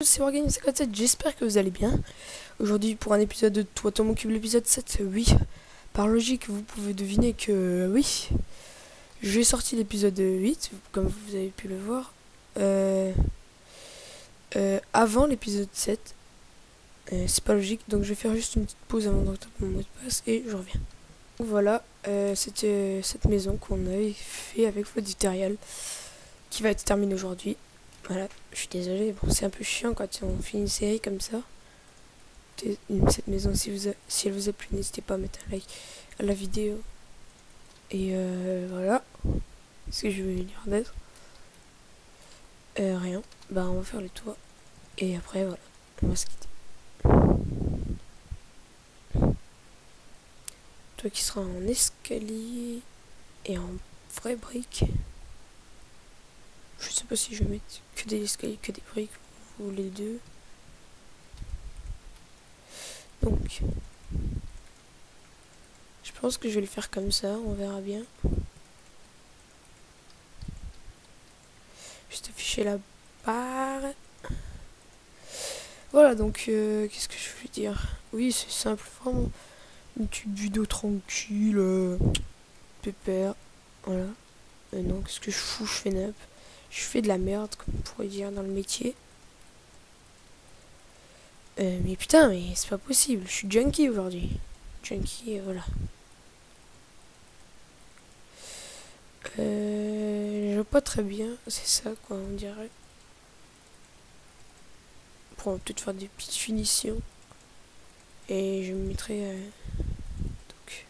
C'est Wargaming57, j'espère que vous allez bien. Aujourd'hui pour un épisode de Toi ton cube, l'épisode 7, oui. Par logique, vous pouvez deviner que oui. J'ai sorti l'épisode 8, comme vous avez pu le voir. Avant l'épisode 7. C'est pas logique, donc je vais faire juste une petite pause avant d'entrer mon mot de passe et je reviens. Voilà, c'était cette maison qu'on avait fait avec Floditerial, qui va être terminée aujourd'hui. Voilà, je suis désolé, bon, c'est un peu chiant quand on fait une série comme ça. Cette maison, si elle vous a plu, n'hésitez pas à mettre un like à la vidéo. Et voilà. Qu'est-ce que je vais dire d'autre? Rien. Bah, on va faire le toit. Et après, voilà, on va se quitter. Toi qui sera en escalier et en vraie brique. Je sais pas si je vais mettre que des escaliers, que des briques ou les deux. Donc, je pense que je vais le faire comme ça, on verra bien. Juste afficher la barre. Voilà, donc, qu'est-ce que je veux dire? Oui, c'est simple, vraiment. Une petite vidéo tranquille, pépère. Voilà. Non, qu'est-ce que je fous? Je fais nappe. Je fais de la merde, comme on pourrait dire dans le métier. Mais putain, mais c'est pas possible. Je suis junkie aujourd'hui. Junkie, voilà. Je vois pas très bien. C'est ça, quoi, on dirait. On va peut-être faire des petites finitions. Et je me mettrai... donc...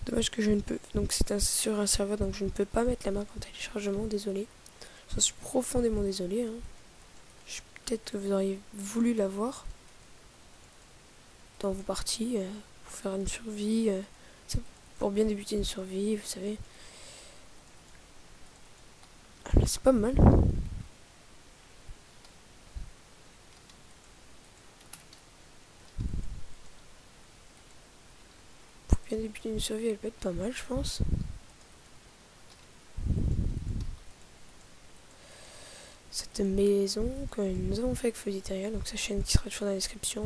Dommage que je ne peux... Donc c'est sur un serveur, donc je ne peux pas mettre la map en téléchargement, désolé. J'en suis profondément désolé. Hein. Peut-être que vous auriez voulu la voir dans vos parties, pour faire une survie, pour bien débuter une survie, vous savez. Ah, là c'est pas mal. Pour bien débuter une survie, elle peut être pas mal, je pense. Cette maison que nous avons fait avec Floditerial, donc sa chaîne qui sera toujours dans la description,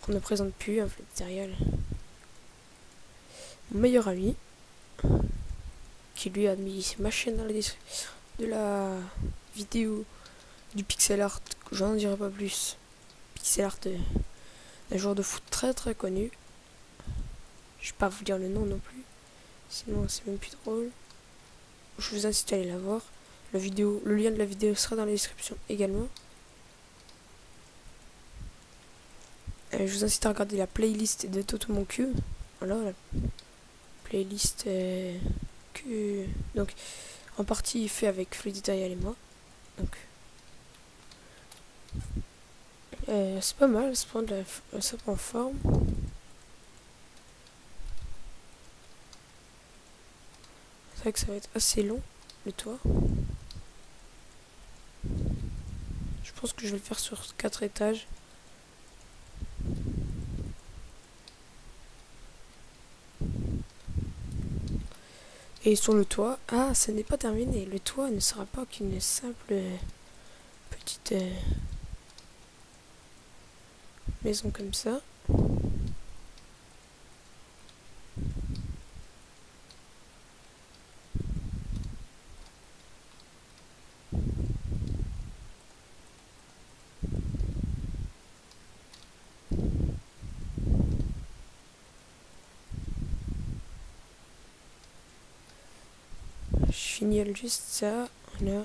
qu'on ne présente plus, hein, Floditerial. Mon meilleur ami, qui lui a mis ma chaîne dans la description de la vidéo du pixel art, j'en dirai pas plus. Pixel art d'un joueur de foot très très connu. Je vais pas vous dire le nom non plus, sinon c'est même plus drôle. Je vous incite à aller la voir. Le lien de la vidéo sera dans la description également. Je vous incite à regarder la playlist de Toto Mon Cube. Voilà, la playlist que donc en partie fait avec Floditerial et moi. Donc c'est pas mal, ça prend forme. C'est vrai que ça va être assez long le toit. Je pense que je vais le faire sur 4 étages. Et sur le toit, ah, ça n'est pas terminé. Le toit ne sera pas qu'une simple petite maison comme ça. Je finis juste ça, voilà.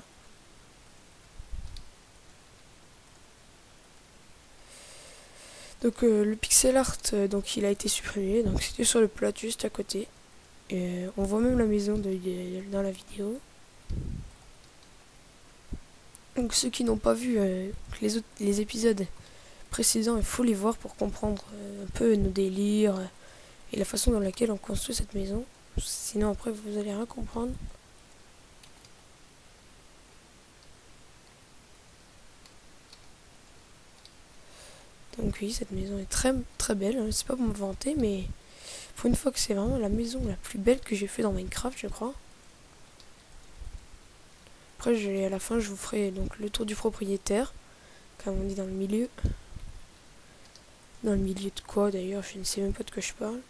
Donc le pixel art, donc il a été supprimé, donc c'était sur le plat juste à côté. On voit même la maison dans la vidéo. Donc ceux qui n'ont pas vu les épisodes précédents, il faut les voir pour comprendre un peu nos délires et la façon dans laquelle on construit cette maison. Sinon après vous allez rien comprendre. Donc oui, cette maison est très très belle, hein. C'est pas pour me vanter, mais pour une fois que c'est vraiment la maison la plus belle que j'ai fait dans Minecraft, je crois. Après, à la fin, je vous ferai donc le tour du propriétaire, comme on dit dans le milieu. Dans le milieu de quoi d'ailleurs, je ne sais même pas de quoi je parle.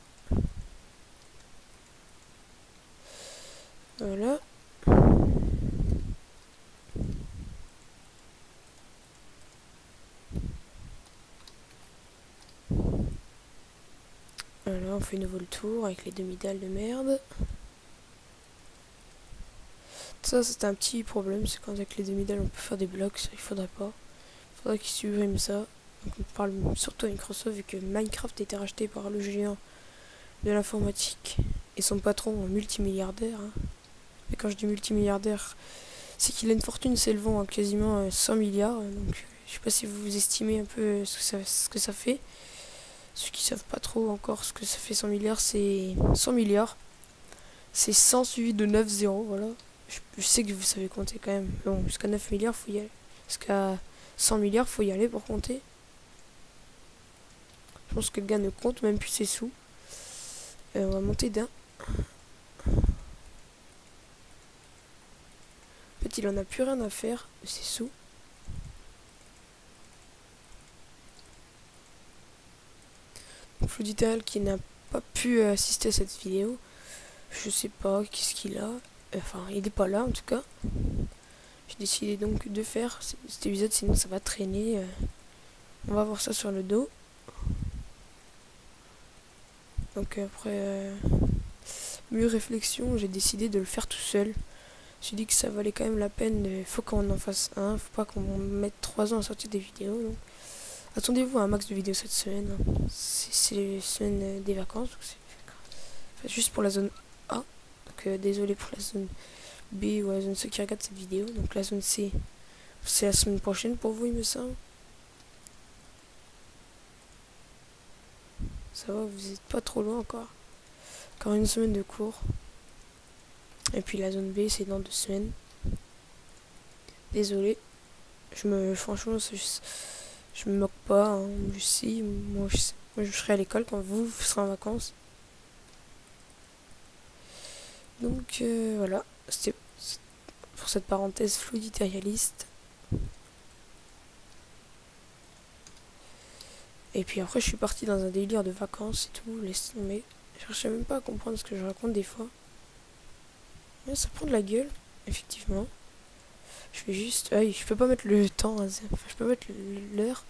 Voilà. Voilà, on fait nouveau le tour avec les demi-dalles de merde. Ça, c'est un petit problème, c'est quand avec les demi-dalles on peut faire des blocs, ça il faudrait pas. Il faudrait qu'ils suppriment ça. Donc on parle surtout à Microsoft vu que Minecraft a été racheté par le géant de l'informatique et son patron multimilliardaire. Hein. Et quand je dis multimilliardaire, c'est qu'il a une fortune s'élevant à quasiment 100 milliards. Donc je sais pas si vous estimez un peu ce que ça fait. Ceux qui savent pas trop encore ce que ça fait 100 milliards, c'est 100 milliards. C'est 100 suivi de 9 zéros, voilà. Je sais que vous savez compter quand même. Mais bon, jusqu'à 9 milliards, faut y aller. Jusqu'à 100 milliards, faut y aller pour compter. Je pense que le gars ne compte même plus ses sous. On va monter d'un. En fait, il en a plus rien à faire de ses sous. Donc, Floodital qui n'a pas pu assister à cette vidéo. Je sais pas qu'est-ce qu'il a. Enfin, il est pas là en tout cas. J'ai décidé donc de faire cet épisode, sinon ça va traîner. On va voir ça sur le dos. Donc après mûre réflexion, j'ai décidé de le faire tout seul. J'ai dit que ça valait quand même la peine. Faut qu'on en fasse un. Faut pas qu'on mette 3 ans à sortir des vidéos. Donc. Attendez-vous à un max de vidéos cette semaine. C'est les semaines des vacances. Enfin, juste pour la zone A. Donc désolé pour la zone B ou la zone C qui regarde cette vidéo. Donc la zone C, c'est la semaine prochaine pour vous, il me semble. Ça va, vous êtes pas trop loin encore. Encore une semaine de cours. Et puis la zone B, c'est dans 2 semaines. Désolé. Franchement, je me moque pas. Hein. Moi, je serai à l'école quand vous serez en vacances. Donc voilà. C'était pour cette parenthèse fluiditarialiste. Et puis après, je suis parti dans un délire de vacances et tout. Laisse tomber. Je cherchais même pas à comprendre ce que je raconte des fois. Ouais, ça prend de la gueule, effectivement. Je vais juste... je peux pas mettre le temps, enfin, je peux mettre l'heure.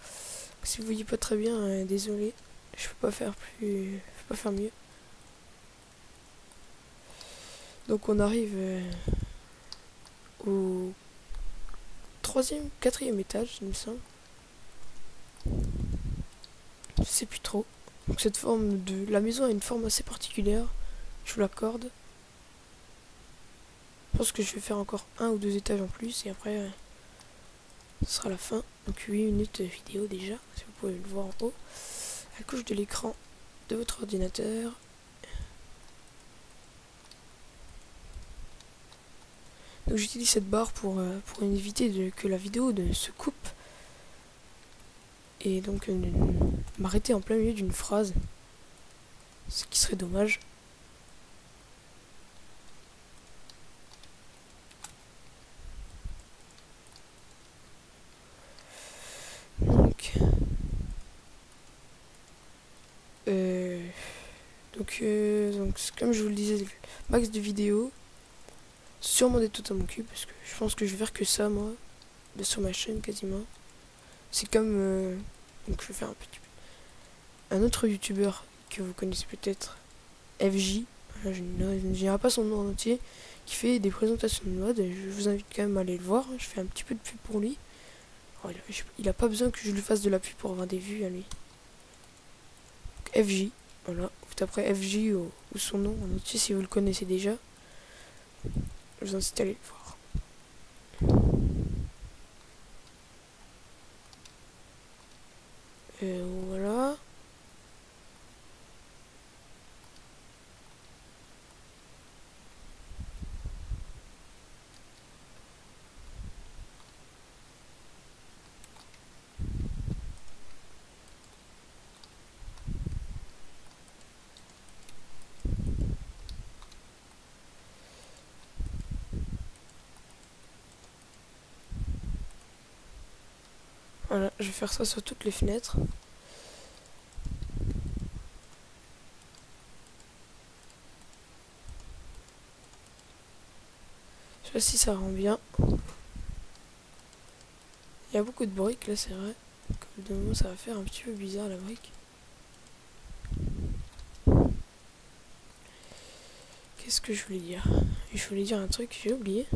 Si vous voyez pas très bien, désolé. Je peux pas faire plus... Je peux pas faire mieux. Donc on arrive au 3e, 4e étage, il me semble. Je sais plus trop. Donc cette forme de... La maison a une forme assez particulière. Je vous l'accorde. Je pense que je vais faire encore 1 ou 2 étages en plus et après ce sera la fin. Donc 8 minutes de vidéo déjà, si vous pouvez le voir en haut. À la gauche de l'écran de votre ordinateur. Donc j'utilise cette barre pour éviter que la vidéo ne se coupe. Et donc m'arrêter en plein milieu d'une phrase. Ce qui serait dommage. Donc comme je vous le disais, max de vidéos, sûrement des tout à mon cul, parce que je pense que je vais faire que ça moi, sur ma chaîne quasiment. C'est comme, donc je vais faire un autre youtubeur que vous connaissez peut-être, FJ, je ne dirai pas son nom en entier, qui fait des présentations de mode, et je vous invite quand même à aller le voir, je fais un petit peu de pub pour lui. Oh, il a pas besoin que je lui fasse de la pub pour avoir des vues à lui. Donc, FJ. Voilà, vous taperez FJ ou son nom en entier si vous le connaissez déjà. Je vous incite à aller le voir. Voilà. Voilà, je vais faire ça sur toutes les fenêtres. Je sais pas si ça rend bien. Il y a beaucoup de briques là, c'est vrai. Comme de moment, ça va faire un petit peu bizarre la brique. Qu'est-ce que je voulais dire? Je voulais dire un truc, j'ai oublié.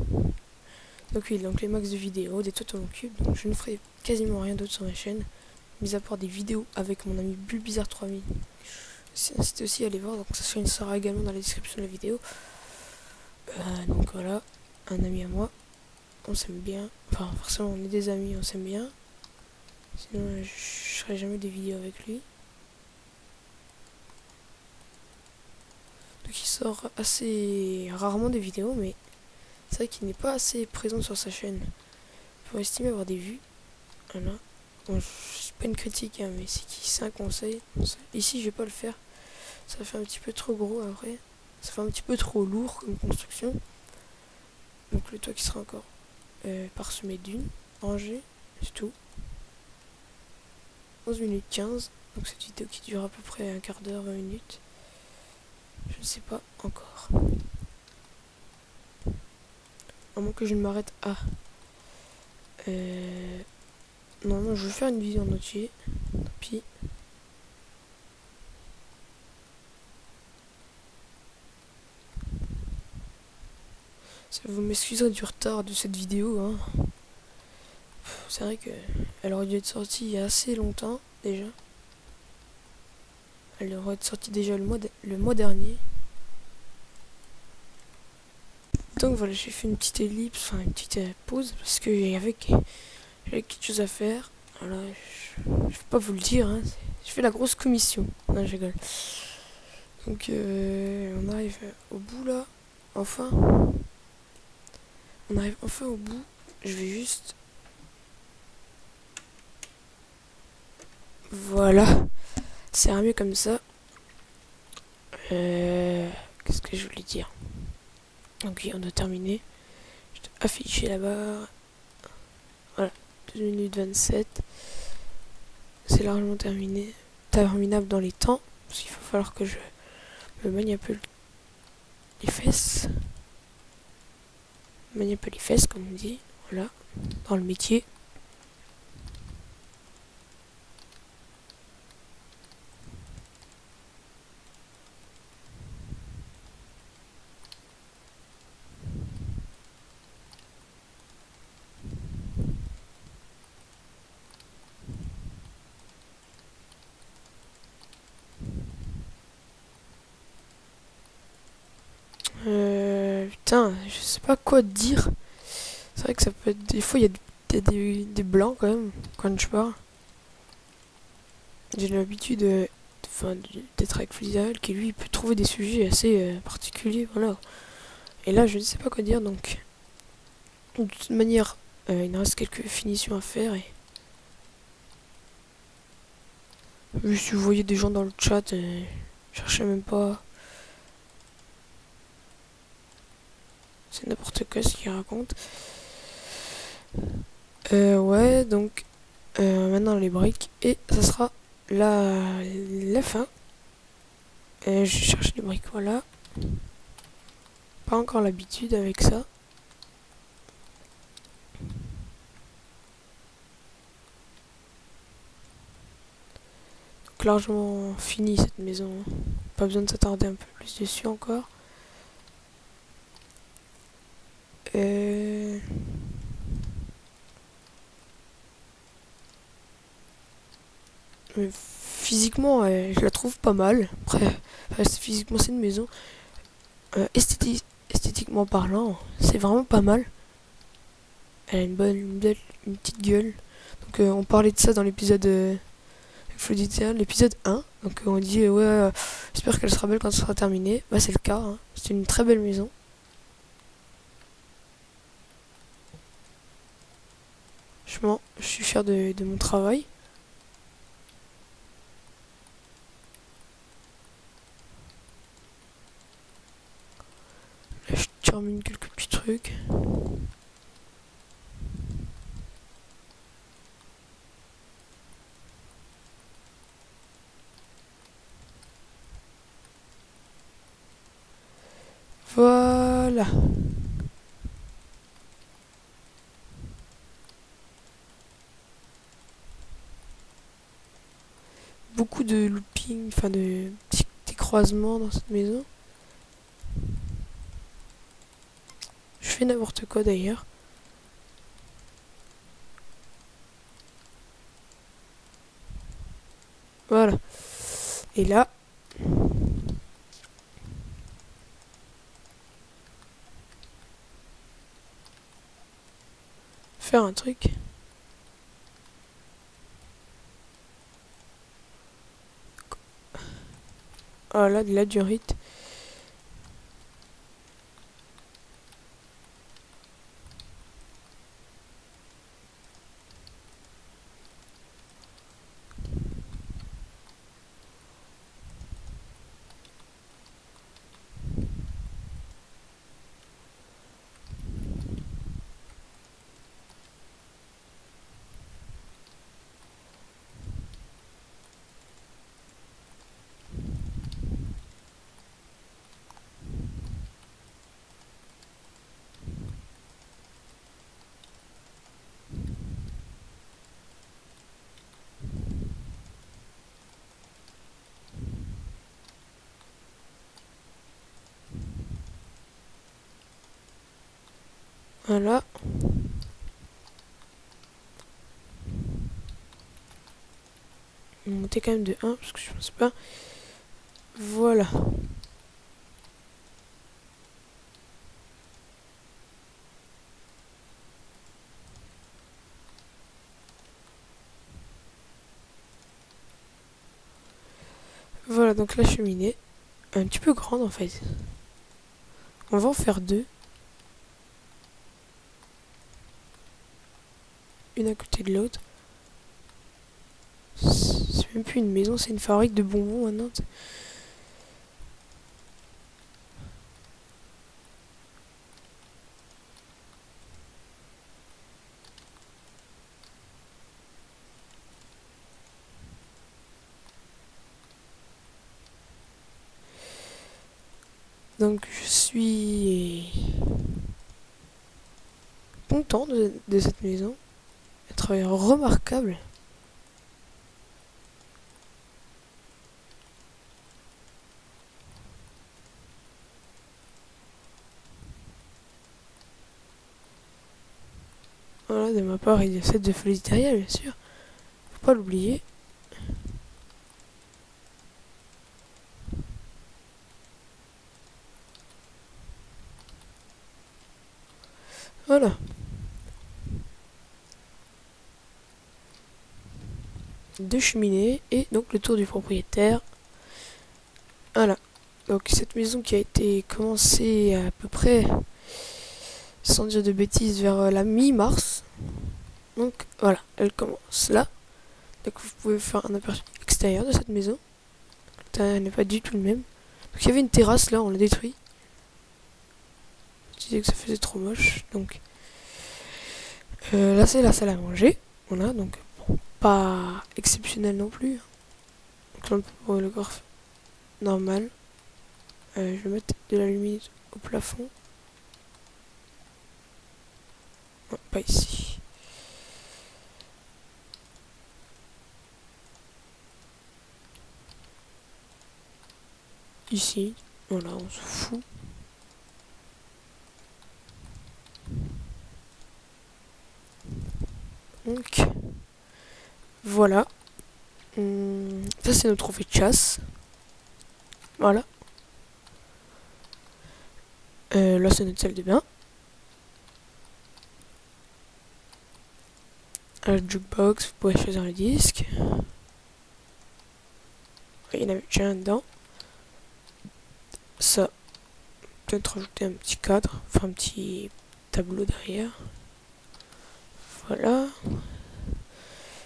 Donc oui, donc les max de vidéos, des tutos en cube. Donc je ne ferai quasiment rien d'autre sur ma chaîne, mis à part des vidéos avec mon ami Bulbizarre 3000. Incite aussi à aller voir, donc sa chaîne sera également dans la description de la vidéo. Donc voilà, un ami à moi, on s'aime bien. Enfin, forcément, on est des amis, on s'aime bien. Sinon, je ferai jamais des vidéos avec lui. Donc il sort assez rarement des vidéos, mais c'est vrai qu'il n'est pas assez présent sur sa chaîne pour estimer avoir des vues. Voilà. Bon, c'est pas une critique, hein, mais c'est un conseil. Ici, je vais pas le faire. Ça fait un petit peu trop gros après. Ça fait un petit peu trop lourd comme construction. Donc le toit qui sera encore parsemé d'une, rangé, c'est tout. 11 minutes 15. Donc cette vidéo qui dure à peu près un quart d'heure, 20 minutes. Je ne sais pas encore. À moins que je ne m'arrête à... Non, je vais faire une vidéo en entier. Tant pis. Vous m'excuserez du retard de cette vidéo. Hein. C'est vrai que elle aurait dû être sortie il y a assez longtemps déjà. Elle aurait été sortie déjà le mois dernier. Donc voilà, j'ai fait une petite ellipse, enfin une petite pause parce que j'avais quelque chose à faire. Voilà, je vais pas vous le dire, hein, je fais la grosse commission. Non, je rigole. Donc on arrive au bout là, enfin. On arrive enfin au bout. Je vais juste... Voilà. C'est mieux comme ça. Qu'est-ce que je voulais dire? Donc oui, on a terminé. Je vais afficher là-bas. Voilà. 2 minutes 27. C'est largement terminé. Terminable dans les temps. Parce qu'il va falloir que je me manie un peu les fesses. Manie un peu les fesses, comme on dit. Voilà. Dans le métier. Putain, je sais pas quoi te dire. C'est vrai que ça peut être... Des fois, il y a des blancs quand même, quand je parle. J'ai l'habitude d'être avec Flizael, qui lui peut trouver des sujets assez particuliers, voilà. Et là, je ne sais pas quoi dire, donc... De toute manière, il me reste quelques finitions à faire, et... Si vous voyez des gens dans le chat, cherchez même pas... C'est n'importe quoi ce qu'il raconte. Ouais, donc... maintenant les briques, et ça sera la fin. Je cherche les briques, voilà. Pas encore l'habitude avec ça. Donc largement fini cette maison. Pas besoin de s'attarder un peu plus dessus encore. Mais physiquement, je la trouve pas mal. Après, physiquement, c'est une maison. Esthétiquement parlant, c'est vraiment pas mal. Elle a une petite gueule. Donc, on parlait de ça dans l'épisode l'épisode 1. Donc, on dit, ouais, j'espère qu'elle sera belle quand elle sera terminée. Bah, c'est le cas. Hein. C'est une très belle maison. Franchement, je suis fier de mon travail. Là, je termine quelques petits trucs. Voilà. Beaucoup de looping, enfin de petits croisements dans cette maison. Je fais n'importe quoi d'ailleurs. Voilà. Et là, faire un truc. Voilà, de la durite. Voilà. Monter quand même de 1 parce que je pense pas. Voilà. Voilà, donc la cheminée, un petit peu grande en fait. On va en faire 2. Une à côté de l'autre. C'est même plus une maison, c'est une fabrique de bonbons maintenant. Donc je suis content de cette maison. Un travail remarquable. Voilà, de ma part, il y a 7 de folie derrière, bien sûr. Faut pas l'oublier. Voilà. Deux cheminées et donc le tour du propriétaire. Voilà. Donc cette maison qui a été commencée à peu près, sans dire de bêtises, vers la mi-mars. Donc voilà, elle commence là. Donc vous pouvez faire un aperçu extérieur de cette maison. Elle n'est pas du tout le même. Donc il y avait une terrasse là, on l'a détruit. Je disais que ça faisait trop moche. Donc là c'est la salle à manger. Voilà, donc bon, pas exceptionnel non plus. Donc là pour le corps normal. Je vais mettre de la lumière au plafond. Non, pas ici. Ici. Voilà, on se fout. Donc, voilà. Ça, c'est notre trophée de chasse. Voilà. Là, c'est notre salle de bain. Le jukebox, vous pouvez choisir le disque. Il y en avait déjà un dedans. Ça, peut-être rajouter un petit cadre, enfin un petit tableau derrière. Voilà.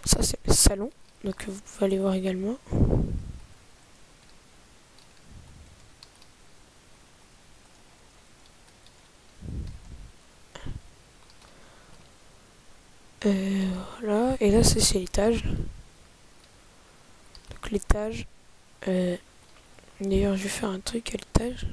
Ça, c'est le salon. Donc, vous pouvez aller voir également. Voilà. Et là, c'est l'étage. Donc, l'étage. D'ailleurs, je vais faire un truc à l'étage.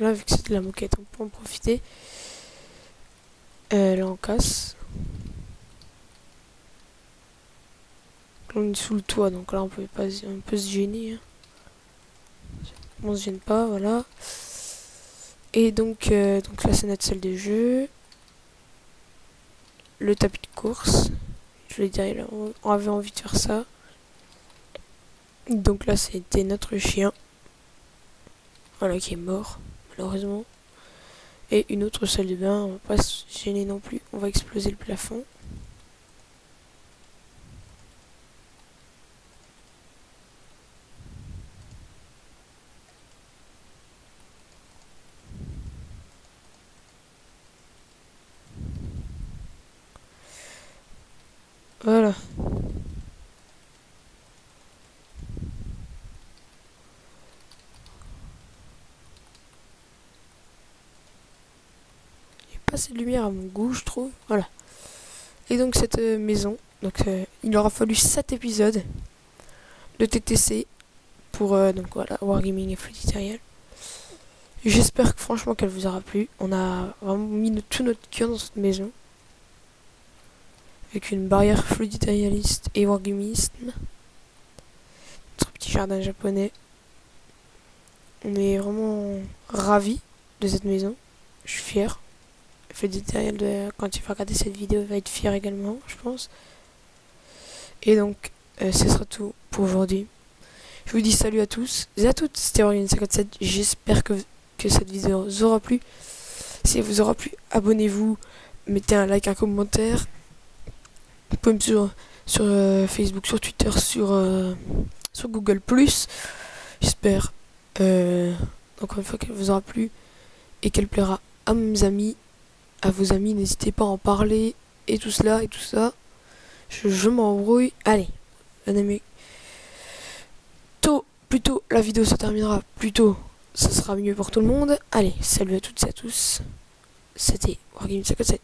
là, vu que c'est de la moquette, on peut en profiter. Là, on casse. Là, on est sous le toit, donc là, on peut se gêner. Hein. On se gêne pas, voilà. Et donc là, c'est notre salle de jeu. Le tapis de course. Je voulais dire, on avait envie de faire ça. Donc là, c'était notre chien. Voilà, qui est mort, malheureusement. Et une autre salle de bain, on va pas se gêner non plus. On va exploser le plafond. Voilà. Il n'y a pas assez de lumière à mon goût, je trouve. Voilà. Et donc cette maison, donc il aura fallu 7 épisodes de TTC pour donc voilà, Wargaming et Flood Ethereal. J'espère que franchement qu'elle vous aura plu. On a vraiment mis tout notre cœur dans cette maison. Avec une barrière Flood Etherealiste et Wargamiste. Notre petit jardin japonais. On est vraiment ravis de cette maison. Je suis fier. Flood Ethereal, quand il va regarder cette vidéo, va être fier également, je pense. Et donc, ce sera tout pour aujourd'hui. Je vous dis salut à tous et à toutes. C'était Wargaming57. J'espère que cette vidéo vous aura plu. Si elle vous aura plu, abonnez-vous, mettez un like, un commentaire. Vous pouvez me suivre sur Facebook, sur Twitter, sur Google+. J'espère encore une fois qu'elle vous aura plu et qu'elle plaira à mes amis, à vos amis. N'hésitez pas à en parler et tout cela et tout ça. Je m'embrouille. Allez, plus tôt la vidéo se terminera, plus tôt ça sera mieux pour tout le monde. Allez, salut à toutes et à tous. C'était Wargaming57.